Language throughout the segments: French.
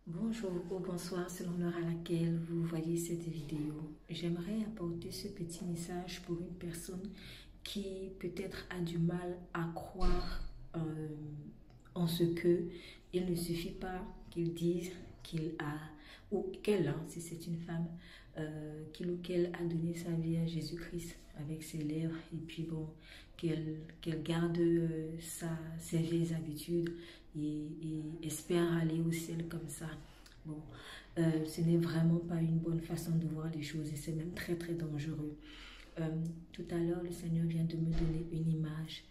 Bonjour ou bonsoir selon l'heure à laquelle vous voyez cette vidéo. J'aimerais apporter ce petit message pour une personne qui peut-être a du mal à croire en ce que il ne suffit pas qu'il dise qu'il a, ou qu'elle, hein, si c'est une femme, qu'il ou qu'elle a donné sa vie à Jésus-Christ avec ses lèvres et puis bon, qu'elle garde ses vieilles habitudes et espère aller au ciel comme ça. Bon, ce n'est vraiment pas une bonne façon de voir les choses et c'est même très très dangereux. Tout à l'heure, le Seigneur vient de me donner une image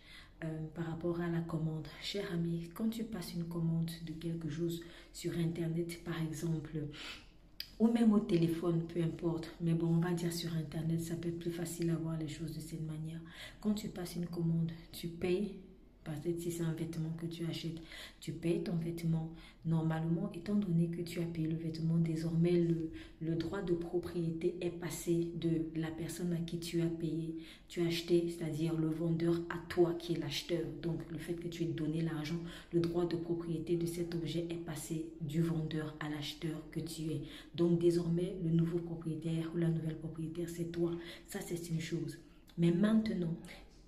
par rapport à la commande. Cher ami, quand tu passes une commande de quelque chose sur Internet, par exemple, ou même au téléphone, peu importe, mais bon, on va dire sur Internet, ça peut être plus facile à voir les choses de cette manière. Quand tu passes une commande, tu payes. Peut-être si c'est un vêtement que tu achètes, tu payes ton vêtement. Normalement, étant donné que tu as payé le vêtement, désormais le droit de propriété est passé de la personne à qui tu as payé, tu as acheté, c'est-à-dire le vendeur à toi qui est l'acheteur. Donc le fait que tu aies donné l'argent, le droit de propriété de cet objet est passé du vendeur à l'acheteur que tu es. Donc désormais, le nouveau propriétaire ou la nouvelle propriétaire, c'est toi. Ça, c'est une chose. Mais maintenant,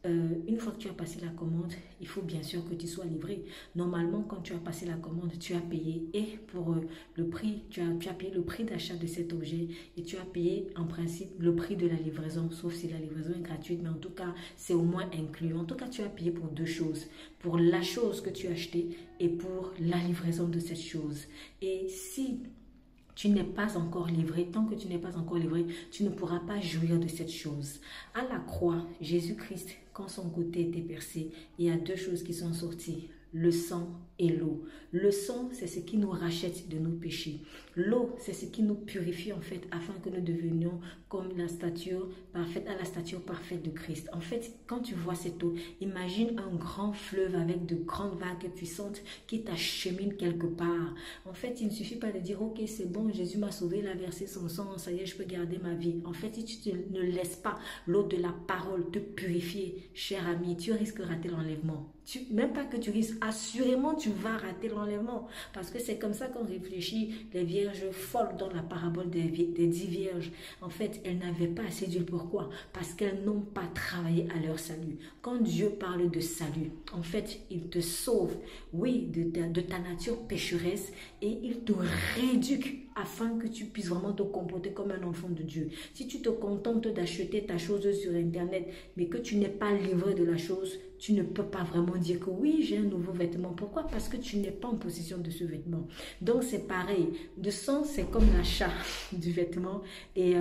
une fois que tu as passé la commande, il faut bien sûr que tu sois livré. Normalement, quand tu as passé la commande, tu as payé et pour le prix, tu as payé le prix d'achat de cet objet et tu as payé en principe le prix de la livraison, sauf si la livraison est gratuite, mais en tout cas, c'est au moins inclus. En tout cas, tu as payé pour deux choses, pour la chose que tu as achetée et pour la livraison de cette chose. Et si tu n'es pas encore livré, tant que tu n'es pas encore livré, tu ne pourras pas jouir de cette chose. À la croix, Jésus-Christ, quand son côté était percé, il y a deux choses qui sont sorties, le sang et l'eau. Le sang, c'est ce qui nous rachète de nos péchés. L'eau, c'est ce qui nous purifie en fait, afin que nous devenions comme la stature parfaite, à la stature parfaite de Christ. En fait, quand tu vois cette eau, imagine un grand fleuve avec de grandes vagues puissantes qui t'acheminent quelque part. En fait, il ne suffit pas de dire, ok, c'est bon, Jésus m'a sauvé, il a versé son sang, ça y est, je peux garder ma vie. En fait, si tu ne laisses pas l'eau de la parole te purifier, cher ami, tu risques de rater l'enlèvement. Même pas que tu risques, assurément tu vas rater l'enlèvement. Parce que c'est comme ça qu'on réfléchit les vierges folles dans la parabole des 10 vierges. En fait, elles n'avaient pas assez d'huile. Pourquoi? Parce qu'elles n'ont pas travaillé à leur salut. Quand Dieu parle de salut, en fait, il te sauve, oui, de ta nature pécheresse et il te rééduque afin que tu puisses vraiment te comporter comme un enfant de Dieu. Si tu te contentes d'acheter ta chose sur Internet, mais que tu n'es pas livré de la chose, tu ne peux pas vraiment dire que oui, j'ai un nouveau vêtement. Pourquoi? Parce que tu n'es pas en possession de ce vêtement. Donc, c'est pareil. Le sang, c'est comme l'achat du vêtement et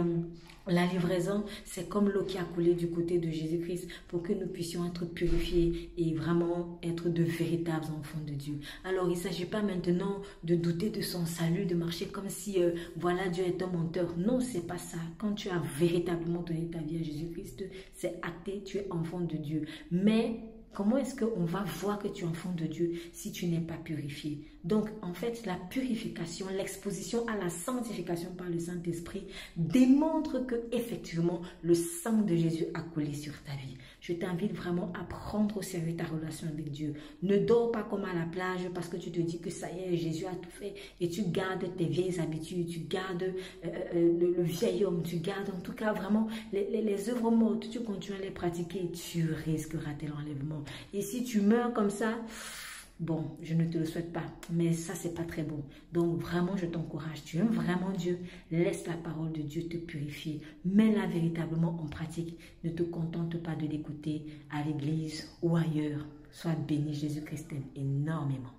la livraison, c'est comme l'eau qui a coulé du côté de Jésus-Christ pour que nous puissions être purifiés et vraiment être de véritables enfants de Dieu. Alors, il ne s'agit pas maintenant de douter de son salut, de marcher comme si, voilà, Dieu est un menteur. Non, c'est pas ça. Quand tu as véritablement donné ta vie à Jésus-Christ, c'est acté, tu es enfant de Dieu. Mais comment est-ce qu'on va voir que tu es enfant de Dieu si tu n'es pas purifié? Donc, en fait, la purification, l'exposition à la sanctification par le Saint-Esprit démontre que effectivement le sang de Jésus a coulé sur ta vie. Je t'invite vraiment à prendre au sérieux ta relation avec Dieu. Ne dors pas comme à la plage parce que tu te dis que ça y est, Jésus a tout fait et tu gardes tes vieilles habitudes, tu gardes le vieil homme, tu gardes en tout cas vraiment les œuvres mortes, tu continues à les pratiquer, tu risques de rater l'enlèvement. Et si tu meurs comme ça, bon, je ne te le souhaite pas, mais ça, c'est pas très bon. Donc, vraiment, je t'encourage. Tu aimes vraiment Dieu, laisse la parole de Dieu te purifier. Mets-la véritablement en pratique. Ne te contente pas de l'écouter à l'église ou ailleurs. Sois béni, Jésus-Christ t'aime énormément.